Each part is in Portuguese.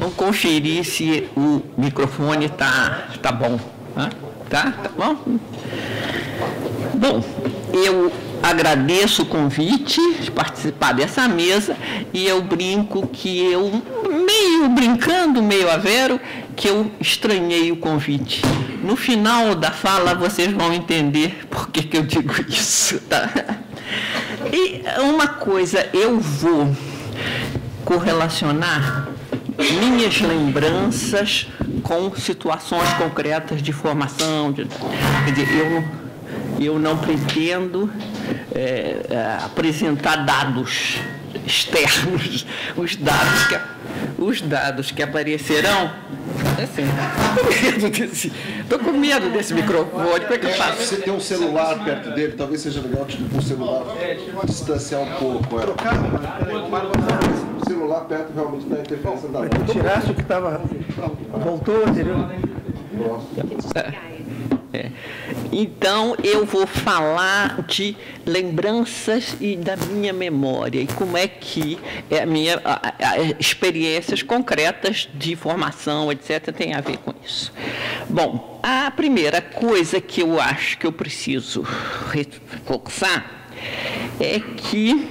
Vamos conferir se o microfone tá bom. Tá bom? Bom, eu agradeço o convite de participar dessa mesa e eu brinco que eu, meio brincando, meio a vero, que eu estranhei o convite. No final da fala vocês vão entender por que eu digo isso, tá? E uma coisa, eu vou correlacionar minhas lembranças com situações concretas de formação. Quer dizer, eu não pretendo apresentar dados externos, os dados que aparecerão. Assim, estou com medo desse microfone. Como é que eu faço? Você tem um celular perto dele, talvez seja legal tipo um celular distanciar um pouco. O celular perto realmente dá interferência da luz. Tu tiraste o que estava. Voltou, entendeu? Então, eu vou falar de lembranças e da minha memória e como é que experiências concretas de formação, etc., tem a ver com isso. Bom, a primeira coisa que eu acho que eu preciso reforçar é que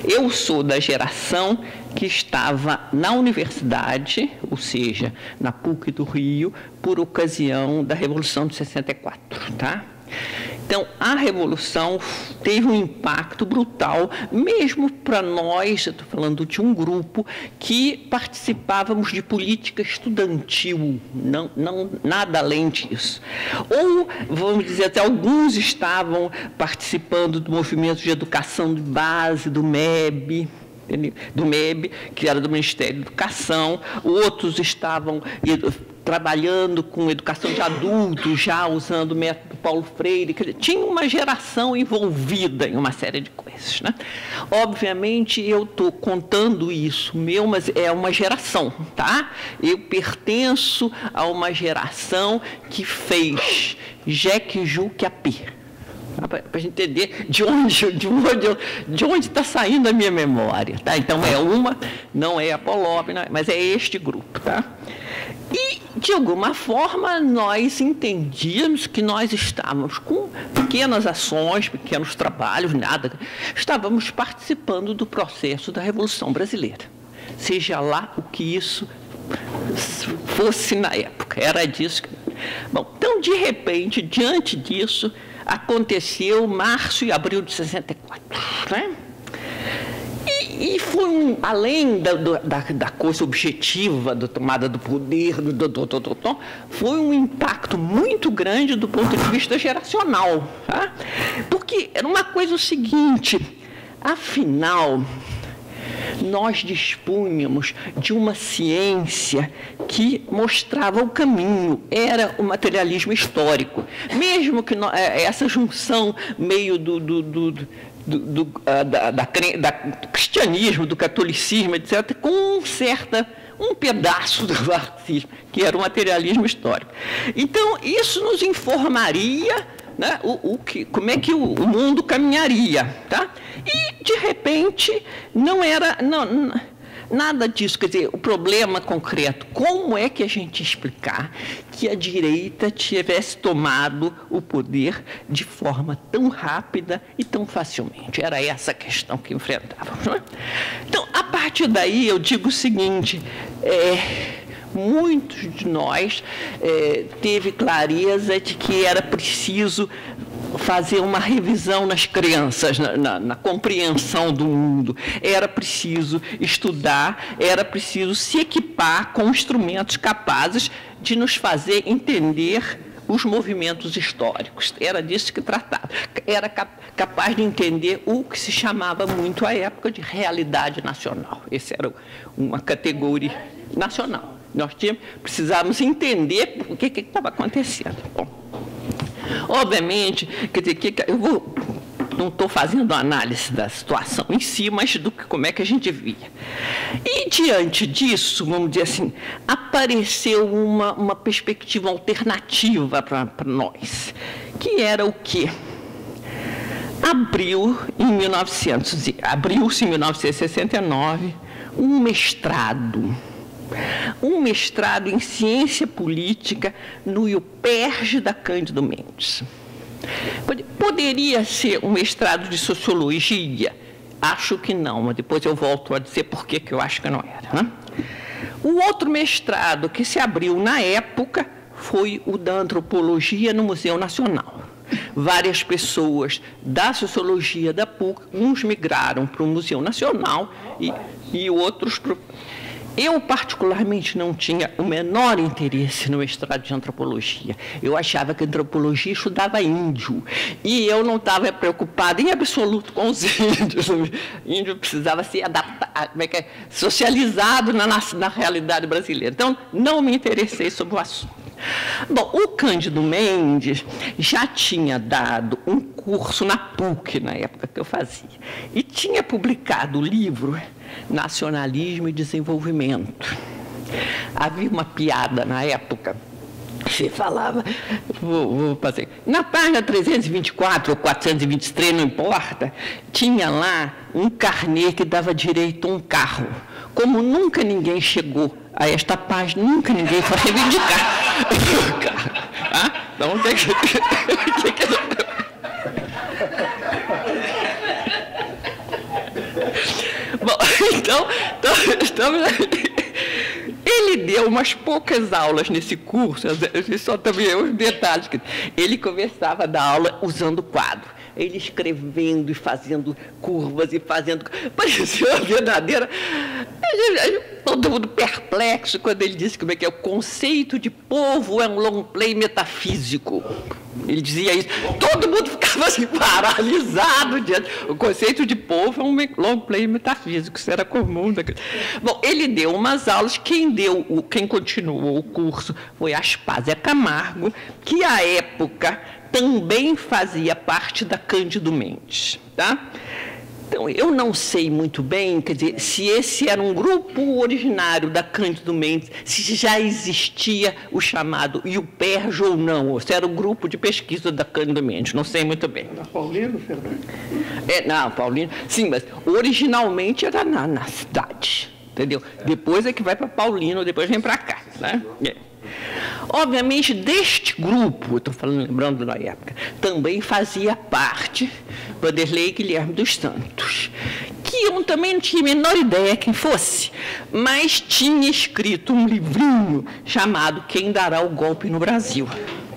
eu sou da geração que estava na universidade, ou seja, na PUC do Rio, por ocasião da Revolução de 64, tá? Então, a Revolução teve um impacto brutal, mesmo para nós, eu estou falando de um grupo, que participávamos de política estudantil, nada além disso. Ou, vamos dizer, até alguns estavam participando do movimento de educação de base, do MEB, que era do Ministério da Educação, outros estavam trabalhando com educação de adultos, já usando o método Paulo Freire. Quer dizer, tinha uma geração envolvida em uma série de coisas, né? Obviamente, eu estou contando isso mas é uma geração, tá? Eu pertenço a uma geração que fez Jeque, Juque, Apê. Para a gente entender de onde está saindo a minha memória, tá? Então, não é a Polop, mas é este grupo, tá? E, de alguma forma, nós entendíamos que nós estávamos com pequenas ações, pequenos trabalhos, estávamos participando do processo da Revolução Brasileira, seja lá o que isso fosse na época, era disso. Bom, então, de repente, diante disso, aconteceu março e abril de 64, né? E foi além da coisa objetiva, da tomada do poder, foi um impacto muito grande do ponto de vista geracional, tá? Porque era uma coisa o seguinte, afinal, nós dispunhamos de uma ciência que mostrava o caminho, era o materialismo histórico. Mesmo que essa junção meio do cristianismo, do catolicismo, etc., com um pedaço do marxismo, que era o materialismo histórico. Então, isso nos informaria, né, como é que o mundo caminharia, tá? E, de repente, não era nada disso. Quer dizer, o problema concreto, como é que a gente explicar que a direita tivesse tomado o poder de forma tão rápida e tão facilmente? Era essa a questão que enfrentávamos, né? Então, a partir daí, eu digo o seguinte, muitos de nós teve clareza de que era preciso fazer uma revisão nas crianças, na compreensão do mundo. Era preciso estudar, era preciso se equipar com instrumentos capazes de nos fazer entender os movimentos históricos. Era disso que tratava. Era capaz de entender o que se chamava muito à época de realidade nacional. Essa era uma categoria nacional. Nós precisávamos entender o que estava acontecendo. Bom, obviamente, quer dizer, eu não estou fazendo análise da situação em si, mas como é que a gente via. E, diante disso, vamos dizer assim, apareceu uma perspectiva alternativa para nós, que era o quê? Abriu-se em 1969 um mestrado um mestrado em ciência política no UPERJ da Cândido Mendes. Poderia ser um mestrado de sociologia? Acho que não, mas depois eu volto a dizer por que eu acho que não era, né? O outro mestrado que se abriu na época foi o da antropologia no Museu Nacional. Várias pessoas da sociologia da PUC, uns migraram para o Museu Nacional e outros para... Eu, particularmente, não tinha o menor interesse no mestrado de antropologia. Eu achava que a antropologia estudava índio. E eu não estava preocupada em absoluto com os índios. O índio precisava ser adaptado, socializado na realidade brasileira. Então, não me interessei sobre o assunto. Bom, o Cândido Mendes já tinha dado um curso na PUC, na época que eu fazia, e tinha publicado o livro Nacionalismo e Desenvolvimento. Havia uma piada na época, você falava, vou fazer, na página 324 ou 423, não importa, tinha lá um carnê que dava direito a um carro. Como nunca ninguém chegou a esta página, nunca ninguém foi reivindicar o carro. Então tem que... Bom, então ele deu umas poucas aulas nesse curso, só também os detalhes. Ele começava da aula usando quadro, ele escrevendo e fazendo curvas e fazendo... Parecia uma verdadeira... Todo mundo perplexo quando ele disse como é que é o conceito de povo é um long play metafísico. Ele dizia isso. Todo mundo ficava assim, paralisado diante. O conceito de povo é um long play metafísico. Isso era comum. Bom, ele deu umas aulas. Quem continuou o curso foi Aspásia Camargo, que à época também fazia parte da Cândido Mendes, tá? Então, eu não sei muito bem, quer dizer, se esse era um grupo originário da Cândido Mendes, se já existia o chamado UPERJ ou não, ou se era um grupo de pesquisa da Cândido Mendes, não sei muito bem. Na Paulino, Fernando? Não, Paulino, sim, mas originalmente era na cidade, entendeu? Depois é que vai para Paulino, depois vem para cá, né? Obviamente, deste grupo, estou lembrando da época, também fazia parte Vanderlei Guilherme dos Santos, que eu também não tinha a menor ideia quem fosse, mas tinha escrito um livrinho chamado Quem Dará o Golpe no Brasil.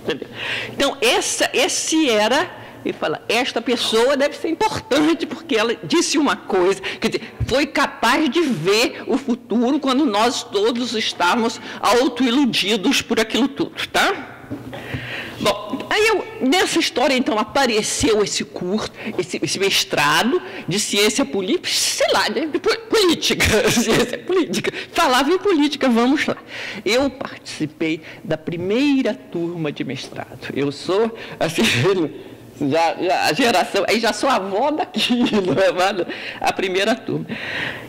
Entendeu? Então, esse era... Ele fala, esta pessoa deve ser importante, porque ela disse uma coisa, quer dizer, foi capaz de ver o futuro quando nós todos estávamos autoiludidos por aquilo tudo, tá? Bom, aí nessa história, então, apareceu esse curso, esse mestrado de ciência política, sei lá, de política, ciência política, falava em política, vamos lá. Eu participei da primeira turma de mestrado, eu sou, assim... a geração, aí já sou avó daquilo, a primeira turma.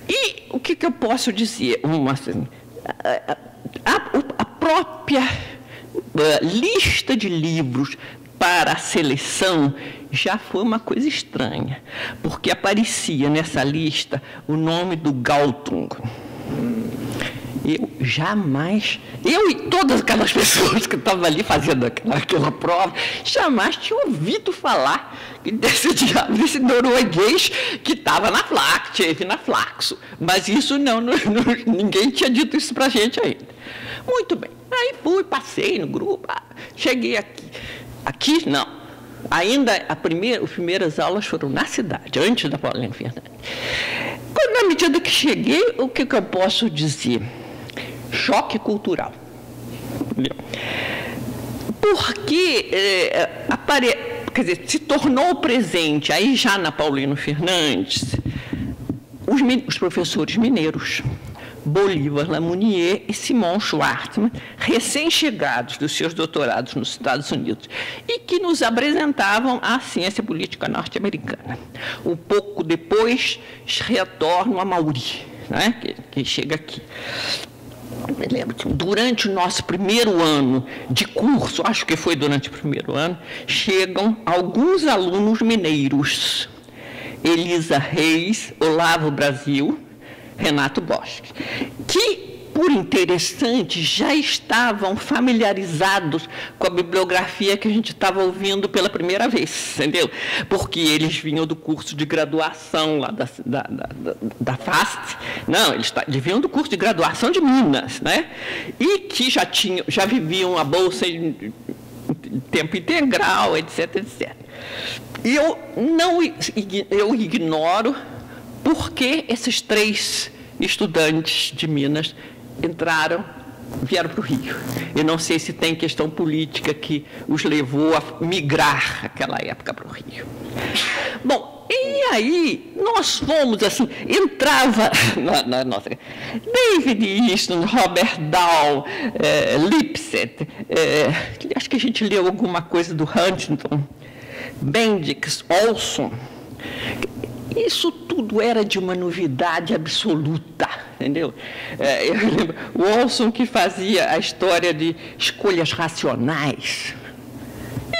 E o que eu posso dizer? A própria lista de livros para a seleção já foi uma coisa estranha, porque aparecia nessa lista o nome do Galtung. Eu jamais, eu e todas aquelas pessoas que estavam ali fazendo aquela prova, jamais tinha ouvido falar desse norueguês que estava na Flaxo. Mas isso ninguém tinha dito isso para a gente ainda. Muito bem, aí passei no grupo, cheguei aqui. Aqui, não. Ainda as primeiras aulas foram na cidade, antes da Paulino Fernandes. Na medida que cheguei, o que eu posso dizer? Choque cultural. Porque quer dizer, se tornou presente, aí já na Paulino Fernandes, os professores mineiros, Bolívar Lamounier e Simon Schwartzman, recém-chegados dos seus doutorados nos Estados Unidos, e que nos apresentavam a ciência política norte-americana. Um pouco depois, retornam a Mauri, né, que chega aqui. Me lembro que durante o nosso primeiro ano de curso, acho que foi durante o primeiro ano, chegam alguns alunos mineiros, Elisa Reis, Olavo Brasil, Renato Bosque, que por interessante, já estavam familiarizados com a bibliografia que a gente estava ouvindo pela primeira vez, entendeu? Porque eles vinham do curso de graduação lá da FAST, não, eles vinham do curso de graduação de Minas, né? E que já viviam a bolsa em tempo integral, etc, etc. E eu ignoro por que esses 3 estudantes de Minas vieram para o Rio. Eu não sei se tem questão política que os levou a migrar naquela época para o Rio. Bom, e aí nós fomos assim, entrava na nossa... David Easton, Robert Dahl, Lipset, acho que a gente leu alguma coisa do Huntington, Bendix, Olson. Isso tudo era de uma novidade absoluta, entendeu? Eu lembro, o Olson que fazia a história de escolhas racionais.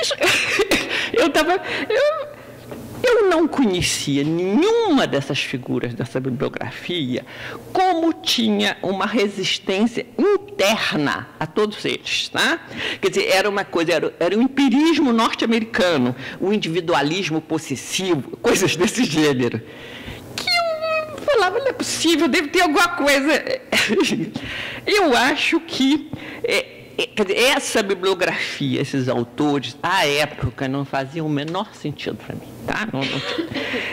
Isso, eu não conhecia nenhuma dessas figuras dessa bibliografia, como tinha uma resistência interna a todos eles, tá? Quer dizer, era uma coisa, era o empirismo norte-americano, o individualismo possessivo, coisas desse gênero. Que eu falava, não é possível, deve ter alguma coisa. Eu acho que quer dizer, essa bibliografia, esses autores, à época, não faziam o menor sentido para mim. Tá?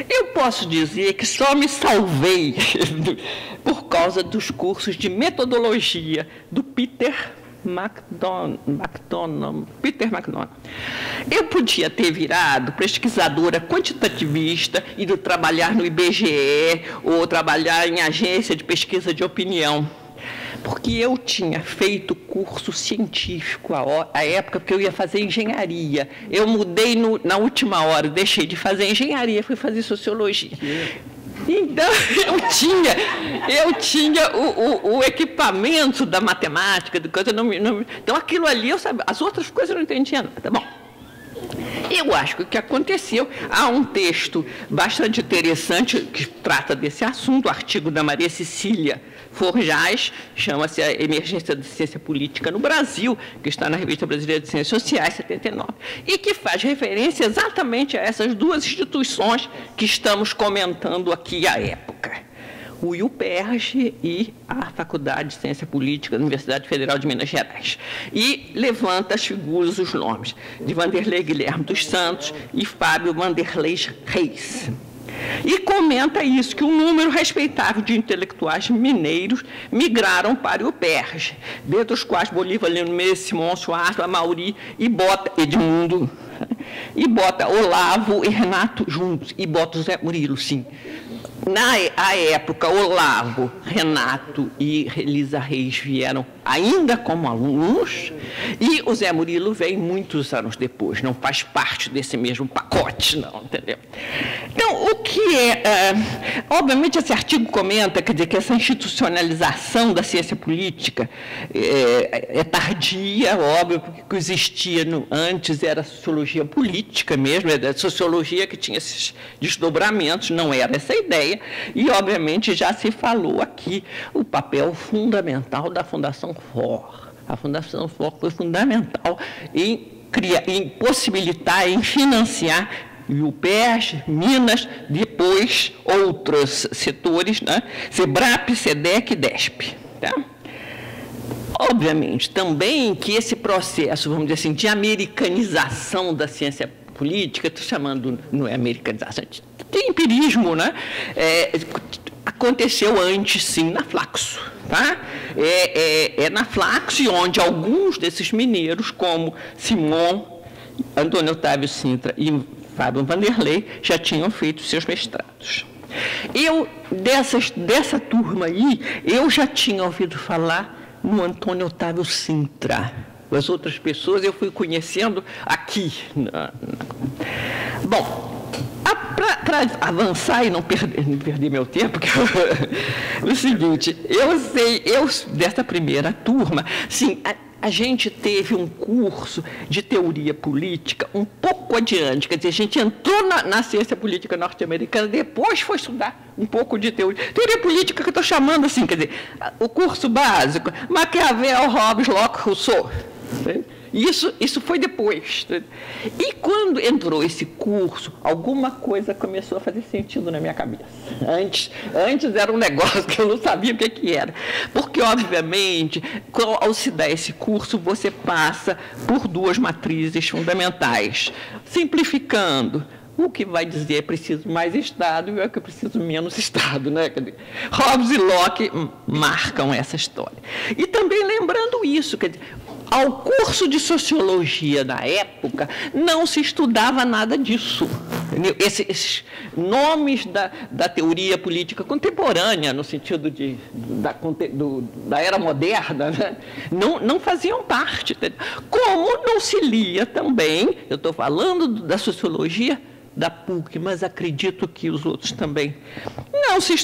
Eu posso dizer que só me salvei por causa dos cursos de metodologia do Peter McDonough. Eu podia ter virado pesquisadora quantitativista, ido trabalhar no IBGE ou trabalhar em agência de pesquisa de opinião. Porque eu tinha feito curso científico à época, porque eu ia fazer engenharia. Eu mudei na última hora, deixei de fazer engenharia, fui fazer sociologia. Então, eu tinha o equipamento da matemática, então aquilo ali, eu sabia, as outras coisas eu não entendia nada. Bom, eu acho que o que aconteceu, há um texto bastante interessante que trata desse assunto, o artigo da Maria Cecília Forjaz, chama-se A Emergência da Ciência Política no Brasil, que está na Revista Brasileira de Ciências Sociais, 79, e que faz referência exatamente a essas 2 instituições que estamos comentando aqui à época. O IUPERJ e a Faculdade de Ciência Política da Universidade Federal de Minas Gerais. E levanta as figuras, os nomes de Vanderlei Guilherme dos Santos e Fábio Vanderlei Reis. E comenta isso, que um número respeitável de intelectuais mineiros migraram para o IUPERJ, dentre os quais Bolívar, Lino Menezes, Simão Suárez, Amauri e bota Edmundo, e bota Olavo e Renato juntos, e bota Zé Murilo, sim. Na época, Olavo, Renato e Elisa Reis vieram ainda como alunos, e o Zé Murilo veio muitos anos depois, não faz parte desse mesmo pacote, não, entendeu? Então, o que obviamente, esse artigo comenta, quer dizer, que essa institucionalização da ciência política é tardia, óbvio, porque o que existia antes era a sociologia política mesmo, era a sociologia que tinha esses desdobramentos, não era essa ideia, e, obviamente, já se falou aqui o papel fundamental da Fundação FOR. A Fundação FOR foi fundamental em possibilitar, em financiar o IUPERJ, Minas, depois outros setores, né? SEBRAP, SEDEC e DESP. Tá? Obviamente, também que esse processo, vamos dizer assim, de americanização da ciência política, estou chamando, não é americanização, tem empirismo, né? Aconteceu antes, sim, na Flaxo. Tá? Na Flaxo, onde alguns desses mineiros, como Simão, Antônio Otávio Sintra e Fábio Vanderlei, já tinham feito seus mestrados. Dessa turma aí, eu já tinha ouvido falar no Antônio Otávio Sintra. As outras pessoas eu fui conhecendo aqui. Bom, para avançar e não perder meu tempo, que o seguinte, eu dessa primeira turma, sim, a gente teve um curso de teoria política um pouco adiante, quer dizer, a gente entrou na ciência política norte-americana, depois foi estudar um pouco de teoria política, que eu estou chamando assim, quer dizer, o curso básico, Maquiavel, Hobbes, Locke, Rousseau. Isso foi depois. E quando entrou esse curso, alguma coisa começou a fazer sentido na minha cabeça. Antes era um negócio que eu não sabia o que era. Porque, obviamente, ao se dar esse curso, você passa por duas matrizes fundamentais. Simplificando, o que vai dizer é preciso mais Estado e o que é preciso menos Estado, né? Quer dizer, Hobbes e Locke marcam essa história. E também lembrando isso, quer dizer, ao curso de sociologia da época não se estudava nada disso. Esses nomes da teoria política contemporânea, no sentido da era moderna, né? não faziam parte. Como não se lia também, eu estou falando da sociologia da PUC, mas acredito que os outros também. Não se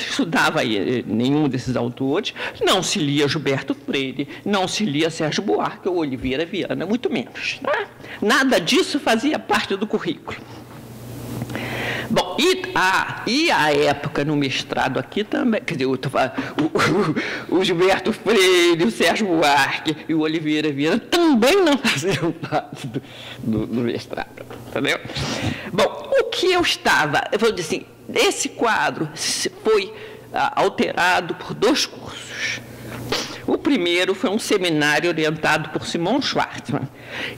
estudava nenhum desses autores, não se lia Gilberto Freire, não se lia Sérgio Buarque ou Oliveira Viana, muito menos. Tá? Nada disso fazia parte do currículo. Bom, e a época no mestrado aqui também, quer dizer, o Gilberto Freire, o Sérgio Buarque e o Oliveira Viana também não faziam parte do mestrado, entendeu? Bom, o que eu vou dizer assim, esse quadro foi alterado por dois cursos. O primeiro foi um seminário orientado por Simon Schwartzman,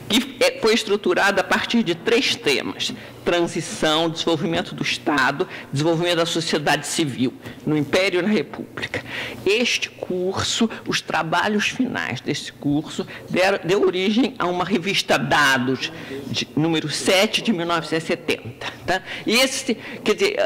que foi estruturado a partir de 3 temas: transição, desenvolvimento do Estado, desenvolvimento da sociedade civil, no Império e na República. Este curso, os trabalhos finais desse curso, deu origem a uma revista Dados, número 7, de 1970. Tá? E quer dizer,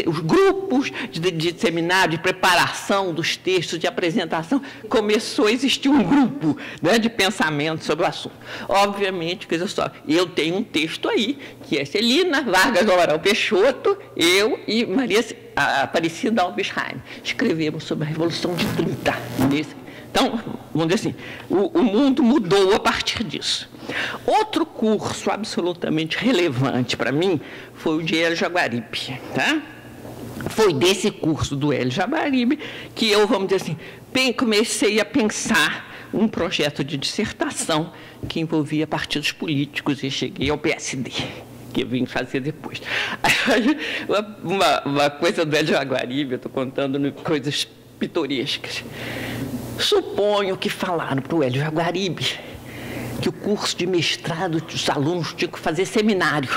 os grupos de seminário, de preparação dos textos, de apresentação, começou a existir um grupo, né, de pensamento sobre o assunto. Obviamente, quer dizer só, eu tenho um texto aí, que é Celina Vargas do Amaral Peixoto, eu e Maria Aparecida Albisheim escrevemos sobre a Revolução de 30. Então, vamos dizer assim, o mundo mudou a partir disso. Outro curso absolutamente relevante para mim foi o de Hélio Jaguaribe. Tá? Foi desse curso do Hélio Jaguaribe que eu, vamos dizer assim, comecei a pensar um projeto de dissertação que envolvia partidos políticos e cheguei ao PSD, que eu vim fazer depois. Uma coisa do Hélio Jaguaribe, eu estou contando coisas pitorescas. Suponho que falaram para o Hélio Jaguaribe que o curso de mestrado, os alunos tinham que fazer seminário.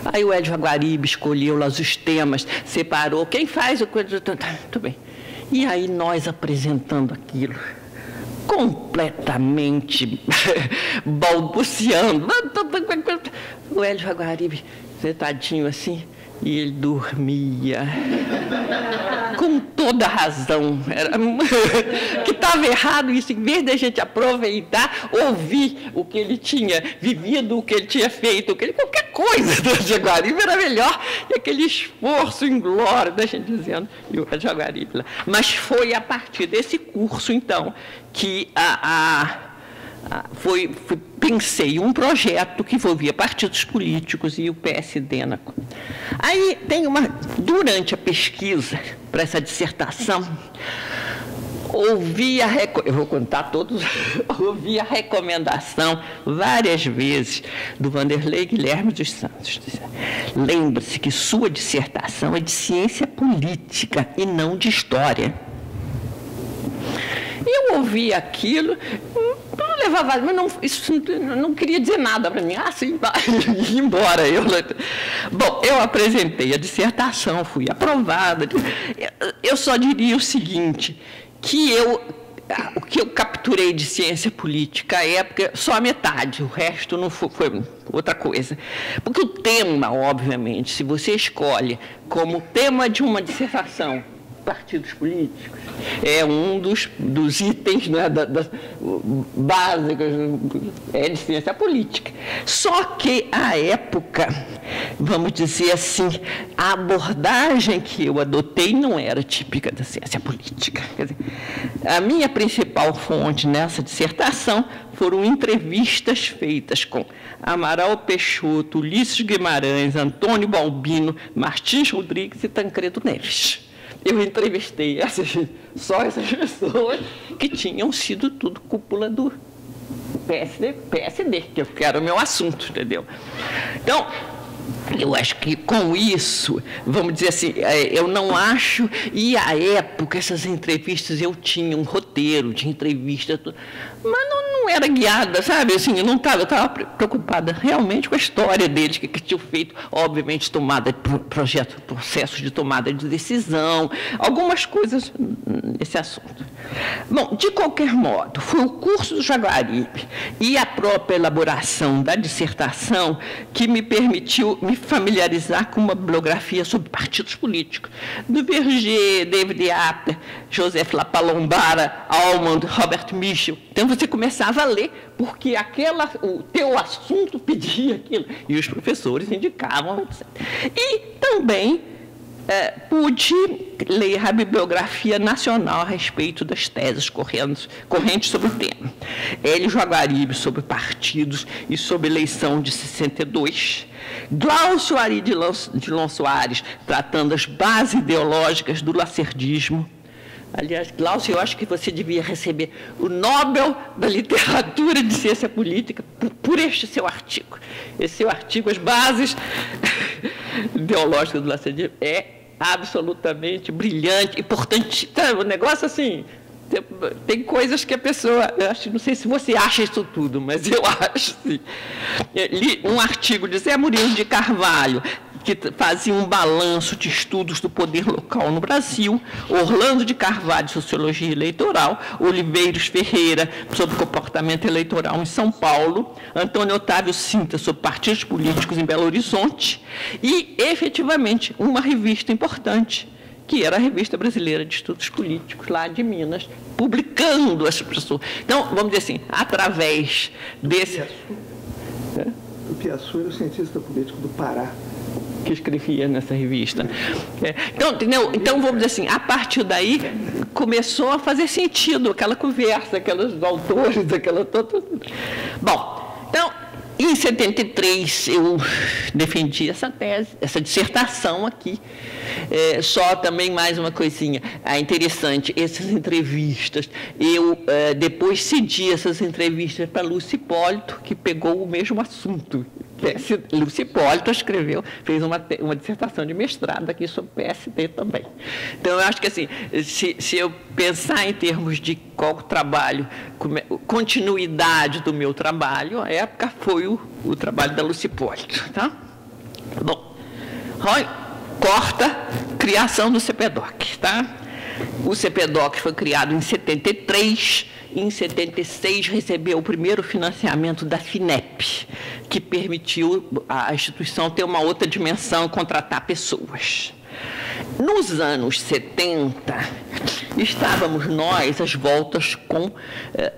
Aí o Hélio Jaguaribe escolheu lá os temas, separou, quem faz o coisa... Tudo bem. E aí nós apresentando aquilo, completamente balbuciando. O Hélio Jaguaribe, sentadinho assim, e ele dormia. Com toda razão. Que estava errado isso, em vez de a gente aproveitar, ouvir o que ele tinha vivido, o que ele tinha feito, qualquer coisa do Jaguaribe era melhor que aquele esforço inglório da gente dizendo, e o Jaguaribe lá. Mas foi a partir desse curso, então, que pensei um projeto que envolvia partidos políticos e o PSD. Aí durante a pesquisa para essa dissertação, eu vou contar todos, ouvi a recomendação várias vezes do Vanderlei Guilherme dos Santos. Lembre-se que sua dissertação é de ciência política e não de história. Eu ouvi aquilo, não levava, mas isso não queria dizer nada para mim. Sim, ia embora. Bom, eu apresentei a dissertação, fui aprovada. Eu só diria o seguinte, o que eu capturei de ciência política à época, só a metade, o resto não foi outra coisa. Porque o tema, obviamente, se você escolhe como tema de uma dissertação partidos políticos, é um dos itens, né, básicos de ciência política. Só que, à época, vamos dizer assim, a abordagem que eu adotei não era típica da ciência política. Quer dizer, A minha principal fonte nessa dissertação foram entrevistas feitas com Amaral Peixoto, Ulisses Guimarães, Antônio Balbino, Martins Rodrigues e Tancredo Neves. Eu entrevistei só essas pessoas que tinham sido tudo cúpula do PSD, que era o meu assunto, entendeu? Então, eu acho que com isso, vamos dizer assim, eu não acho, e à época, essas entrevistas, eu tinha um roteiro de entrevista, mas não era guiada, sabe? Assim, eu estava preocupada realmente com a história deles, que tinham feito, obviamente, processos de tomada de decisão, algumas coisas nesse assunto. Bom, de qualquer modo, foi o curso do Jaguaribe e a própria elaboração da dissertação que me permitiu me familiarizar com uma bibliografia sobre partidos políticos, do Verger, David Apter, Joseph Lapalombara, Almond, Robert Michel. Então, você começava a ler, porque o teu assunto pedia aquilo, e os professores indicavam, etc. E também pude ler a bibliografia nacional a respeito das teses correntes sobre o tema. Hélio Jaguaribe sobre partidos e sobre eleição de 62. Glaucio Ari de Lon Soares tratando as bases ideológicas do lacerdismo. Aliás, Glaucio, eu acho que você devia receber o Nobel da Literatura de Ciência Política por este seu artigo. Esse seu artigo, As Bases Ideológicas do Lacerdismo, é absolutamente brilhante, importante. O negócio, assim, tem coisas que a pessoa... não sei se você acha isso tudo, mas eu acho, sim. Li um artigo de Zé Murilo de Carvalho, que fazia um balanço de estudos do poder local no Brasil, Orlando de Carvalho, Sociologia Eleitoral, Oliveiros Ferreira, sobre comportamento eleitoral em São Paulo, Antônio Otávio Sinta, sobre partidos políticos em Belo Horizonte, e, efetivamente, uma revista importante, que era a Revista Brasileira de Estudos Políticos, lá de Minas, publicando as pessoas. Então, vamos dizer assim, através desse... O Piaçu era o cientista político do Pará, que escrevia nessa revista. Então, entendeu? Então, vamos dizer assim, a partir daí começou a fazer sentido aquela conversa, aqueles autores, Bom, então, em 73, eu defendi essa tese, essa dissertação aqui. Só também mais uma coisinha interessante, essas entrevistas, eu depois cedi essas entrevistas para Lúcio Hipólito, que pegou o mesmo assunto. Lúcio Hipólito fez uma dissertação de mestrado aqui sobre PSD também. Então, eu acho que, assim, se eu pensar em termos de qual trabalho, continuidade do meu trabalho, a época foi o trabalho da Lúcio Hipólito. Tá? Bom, corta, criação do CPDOC. Tá? O CPDOC foi criado em 73, em 76 recebeu o primeiro financiamento da FINEP, que permitiu a instituição ter uma outra dimensão, contratar pessoas. Nos anos 70, estávamos nós às voltas com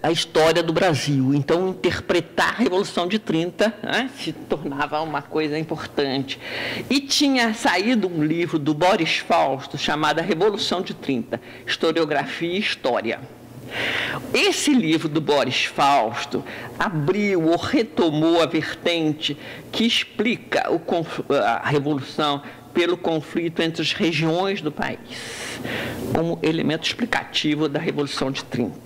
a história do Brasil. Então, interpretar a Revolução de 30 se tornava uma coisa importante. E tinha saído um livro do Boris Fausto, chamado A Revolução de 30, Historiografia e História. Esse livro do Boris Fausto abriu ou retomou a vertente que explica a Revolução pelo conflito entre as regiões do país, como elemento explicativo da Revolução de 30.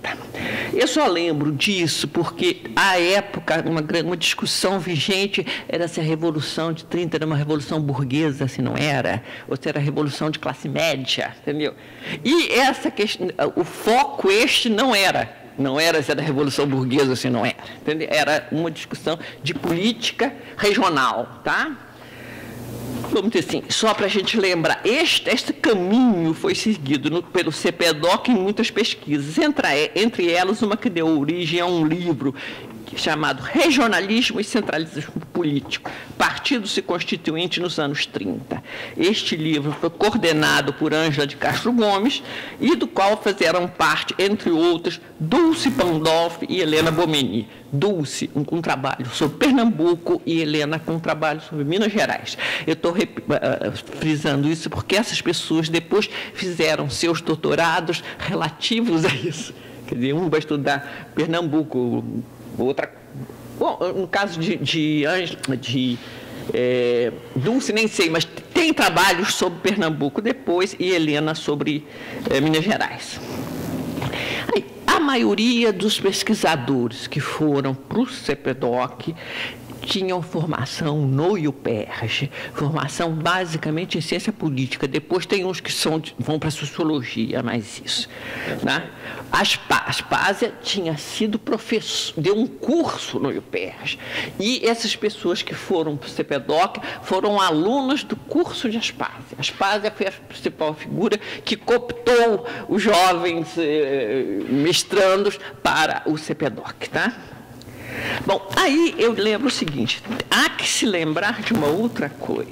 Eu só lembro disso porque, à época, uma discussão vigente era se a Revolução de 30 era uma revolução burguesa, se não era, ou se era a revolução de classe média, entendeu? E essa questão, o foco não era se era a revolução burguesa, se não era, entendeu? Era uma discussão de política regional, tá? Vamos dizer assim, só para a gente lembrar, este caminho foi seguido pelo CPDOC em muitas pesquisas, entre elas uma que deu origem a um livro chamado Regionalismo e Centralismo Político, Partidos e Constituinte nos anos 30. Este livro foi coordenado por Ângela de Castro Gomes e do qual fizeram parte, entre outros, Dulce Pandolfi e Helena Bomeni. Dulce, com um trabalho sobre Pernambuco, e Helena com um trabalho sobre Minas Gerais. Eu estou frisando isso porque essas pessoas depois fizeram seus doutorados relativos a isso. Quer dizer, um vai estudar Pernambuco, outra... Bom, no caso de Dulce, nem sei, mas tem trabalhos sobre Pernambuco depois e Helena sobre Minas Gerais. Aí, a maioria dos pesquisadores que foram para o CEPEDOC tinham formação no IUPERJ, formação basicamente em ciência política. Depois tem uns que vão para a sociologia, mas isso. Né? Aspásia tinha sido professor, deu um curso no IUPERJ. E essas pessoas que foram para o CEPEDOC foram alunos do curso de Aspásia. Aspásia foi a principal figura que cooptou os jovens mestrandos para o CEPEDOC, tá? Bom, aí eu lembro o seguinte, há que se lembrar de uma outra coisa.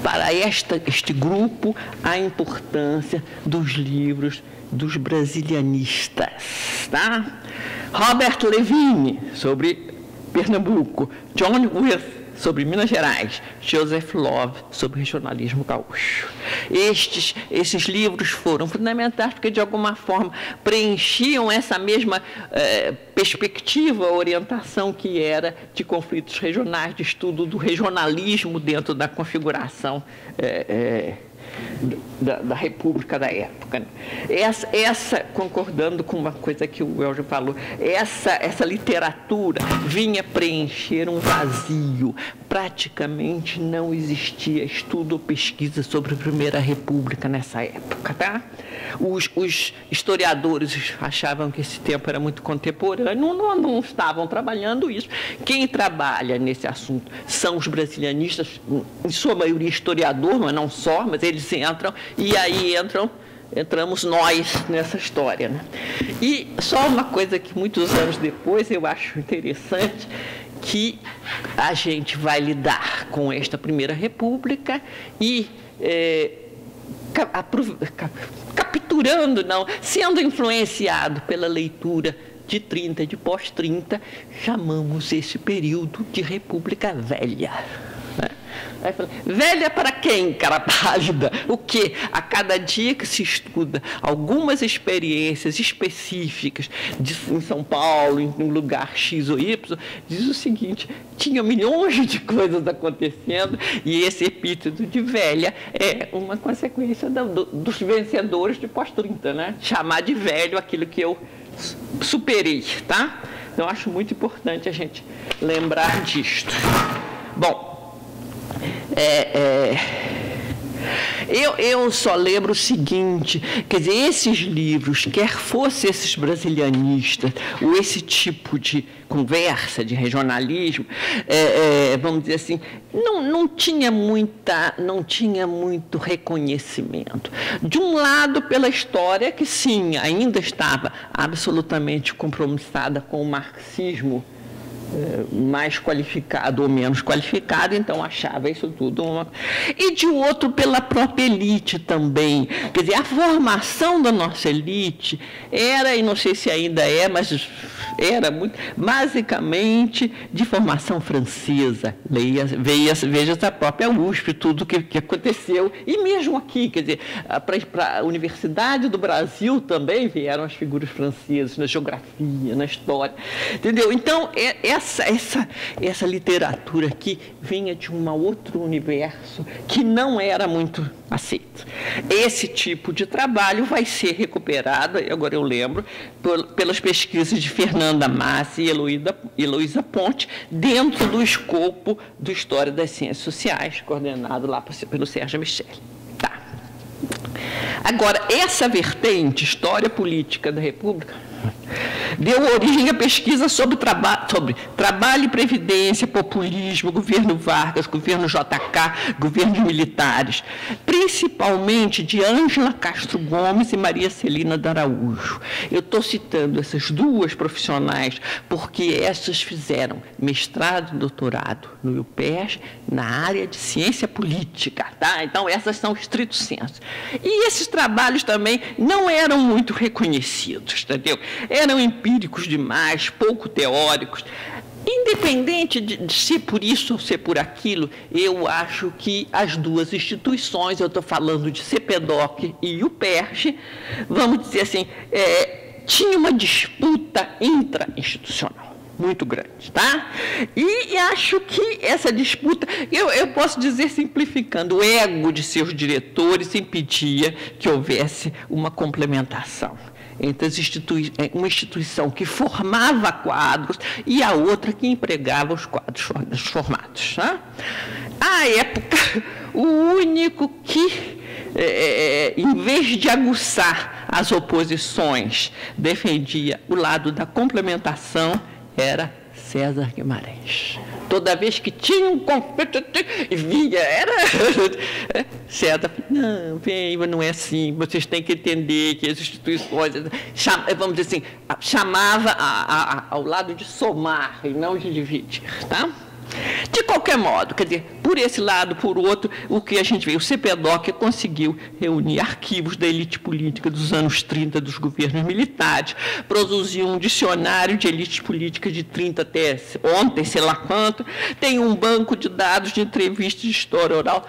Para este grupo, a importância dos livros dos brasilianistas, tá? Robert Levine, sobre Pernambuco, John Wirth, sobre Minas Gerais, Joseph Love, sobre regionalismo gaúcho. Esses livros foram fundamentais porque, de alguma forma, preenchiam essa mesma perspectiva, orientação que era de conflitos regionais, de estudo do regionalismo dentro da configuração da República da época. Essa, concordando com uma coisa que o Elgio falou, essa literatura vinha preencher um vazio. Praticamente não existia estudo ou pesquisa sobre a Primeira República nessa época, tá? Os historiadores achavam que esse tempo era muito contemporâneo, não estavam trabalhando isso. Quem trabalha nesse assunto são os brasilianistas, em sua maioria historiador, mas não só, mas eles entram, e aí entramos nós nessa história, né? E só uma coisa que muitos anos depois eu acho interessante, que a gente vai lidar com esta Primeira República e capturando, não, sendo influenciado pela leitura de 30 e de pós-30, chamamos esse período de República Velha. Aí fala, velha para quem, cara pálida? O quê? A cada dia que se estuda algumas experiências específicas em São Paulo, em um lugar X ou Y, diz o seguinte, tinha milhões de coisas acontecendo e esse epíteto de velha é uma consequência dos vencedores de pós-30, né? Chamar de velho aquilo que eu superei, tá? Então, acho muito importante a gente lembrar disto. Bom, eu só lembro o seguinte, quer dizer, esses livros, quer fossem esses brasilianistas, ou esse tipo de conversa, de regionalismo, vamos dizer assim, não tinha muito reconhecimento. De um lado, pela história, que sim, ainda estava absolutamente compromissada com o marxismo, mais qualificado ou menos qualificado, então achava isso tudo E de outro, pela própria elite também. Quer dizer, a formação da nossa elite era, e não sei se ainda é, mas era muito, basicamente de formação francesa. Veja a própria USP, tudo que aconteceu. E mesmo aqui, quer dizer, para a Universidade do Brasil também vieram as figuras francesas na geografia, na história. Entendeu? Então, essa literatura aqui vinha de um outro universo que não era muito aceito. Esse tipo de trabalho vai ser recuperado, agora eu lembro, pelas pesquisas de Fernanda Massi e Heloísa Ponte, dentro do escopo do História das Ciências Sociais, coordenado lá pelo Sérgio Michel. Tá. Agora, essa vertente, História Política da República, deu origem à pesquisa sobre trabalho e previdência, populismo, governo Vargas, governo JK, governos militares, principalmente de Ângela Castro Gomes e Maria Celina de Araújo. Eu estou citando essas duas profissionais porque essas fizeram mestrado e doutorado no UPERJ na área de ciência política, tá? Então, essas são estrito senso. E esses trabalhos também não eram muito reconhecidos, entendeu? Eram empíricos demais, pouco teóricos. Independente de ser por isso ou ser por aquilo, eu acho que as duas instituições, eu estou falando de CPDOC e UPERJ, vamos dizer assim, tinha uma disputa intra-institucional muito grande, tá? E acho que essa disputa, eu posso dizer simplificando, o ego de seus diretores impedia que houvesse uma complementação entre uma instituição que formava quadros e a outra que empregava os quadros formados. Tá? À época, o único que, em vez de aguçar as oposições, defendia o lado da complementação, era César Guimarães. Toda vez que tinha um conflito, vinha, era César, não, vem, mas não é assim, vocês têm que entender que as instituições, vamos dizer assim, chamava ao lado de somar e não de dividir, tá? De qualquer modo, quer dizer, por esse lado, por outro, o que a gente vê, o CPDOC conseguiu reunir arquivos da elite política dos anos 30 dos governos militares, produziu um dicionário de elite política de 30 até ontem, sei lá quanto, tem um banco de dados de entrevistas de história oral,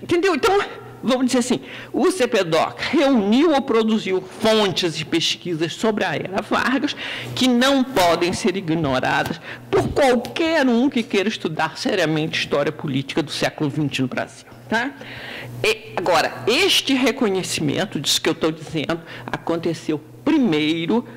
entendeu? Então, vamos dizer assim, o CPDOC reuniu ou produziu fontes e pesquisas sobre a era Vargas que não podem ser ignoradas por qualquer um que queira estudar seriamente história política do século XX no Brasil. Tá? Agora, este reconhecimento, disso que eu estou dizendo, aconteceu primeiro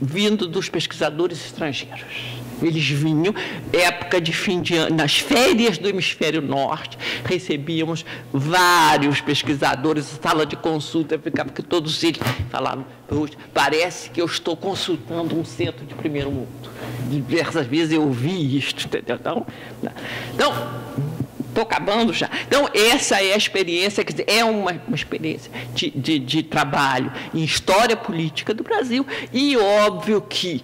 vindo dos pesquisadores estrangeiros. Eles vinham, época de fim de ano, nas férias do hemisfério norte, recebíamos vários pesquisadores, sala de consulta, ficava que todos eles falavam, parece que eu estou consultando um centro de primeiro mundo. Diversas vezes eu ouvi isto, entendeu? Então estou acabando já. Então, essa é a experiência, quer dizer, é uma experiência de trabalho em história política do Brasil e óbvio que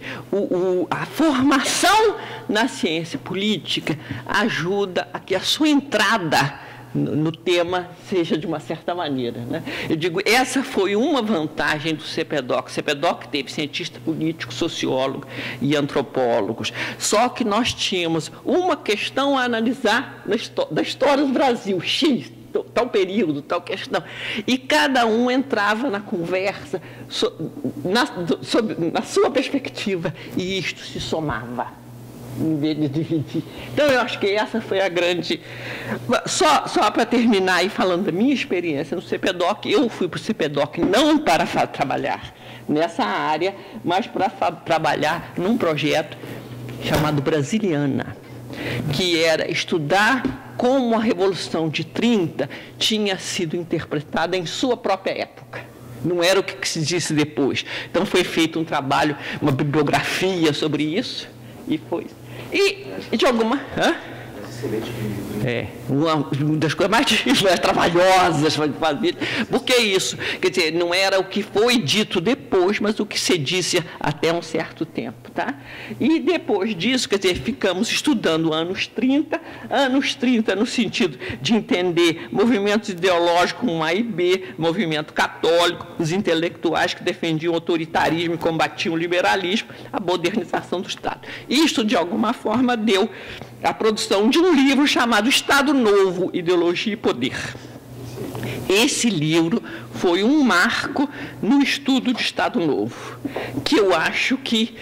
a formação na ciência política ajuda a que a sua entrada no tema seja de uma certa maneira. Né? Eu digo, essa foi uma vantagem do CPDOC. O CPDOC teve cientista político, sociólogo e antropólogos. Só que nós tínhamos uma questão a analisar da história do Brasil, X, tal período, tal questão. E cada um entrava na conversa na sua perspectiva e isto se somava. Em vez de dividir. Então, eu acho que essa foi a grande... Só para terminar e falando da minha experiência no CPDOC, eu fui para o CPDOC não para trabalhar nessa área, mas para trabalhar num projeto chamado Brasiliana, que era estudar como a Revolução de 30 tinha sido interpretada em sua própria época. Não era o que se disse depois. Então, foi feito um trabalho, uma bibliografia sobre isso, e foi... E de alguma... uma das coisas mais trabalhosas de fazer, porque isso, quer dizer, não era o que foi dito depois, mas o que se disse até um certo tempo, tá? E depois disso, quer dizer, ficamos estudando anos 30 no sentido de entender movimentos ideológicos como A e B, movimento católico, os intelectuais que defendiam o autoritarismo e combatiam o liberalismo, a modernização do Estado. Isto, de alguma forma, deu a produção de um livro chamado Estado Novo, Ideologia e Poder. Esse livro foi um marco no estudo de Estado Novo, que eu acho que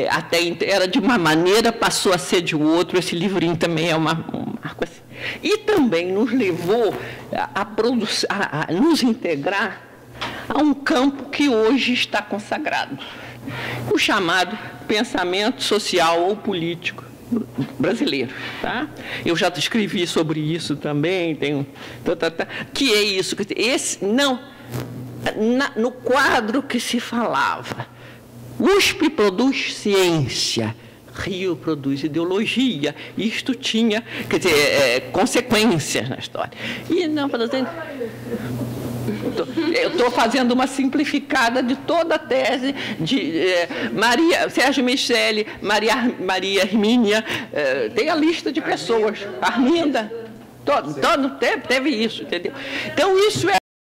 até era de uma maneira, passou a ser de outra. Esse livrinho também é um marco assim. E também nos levou a nos integrar a um campo que hoje está consagrado, o chamado pensamento social ou político brasileiro, tá? Eu já escrevi sobre isso também, que é isso, no quadro que se falava USP produz ciência, Rio produz ideologia. Isto tinha, quer dizer, consequências na história. E não, eu estou fazendo uma simplificada de toda a tese de Sérgio Miceli, Maria Hermínia, tem a lista de pessoas, Arminda, todo tempo teve isso, entendeu? Então, isso é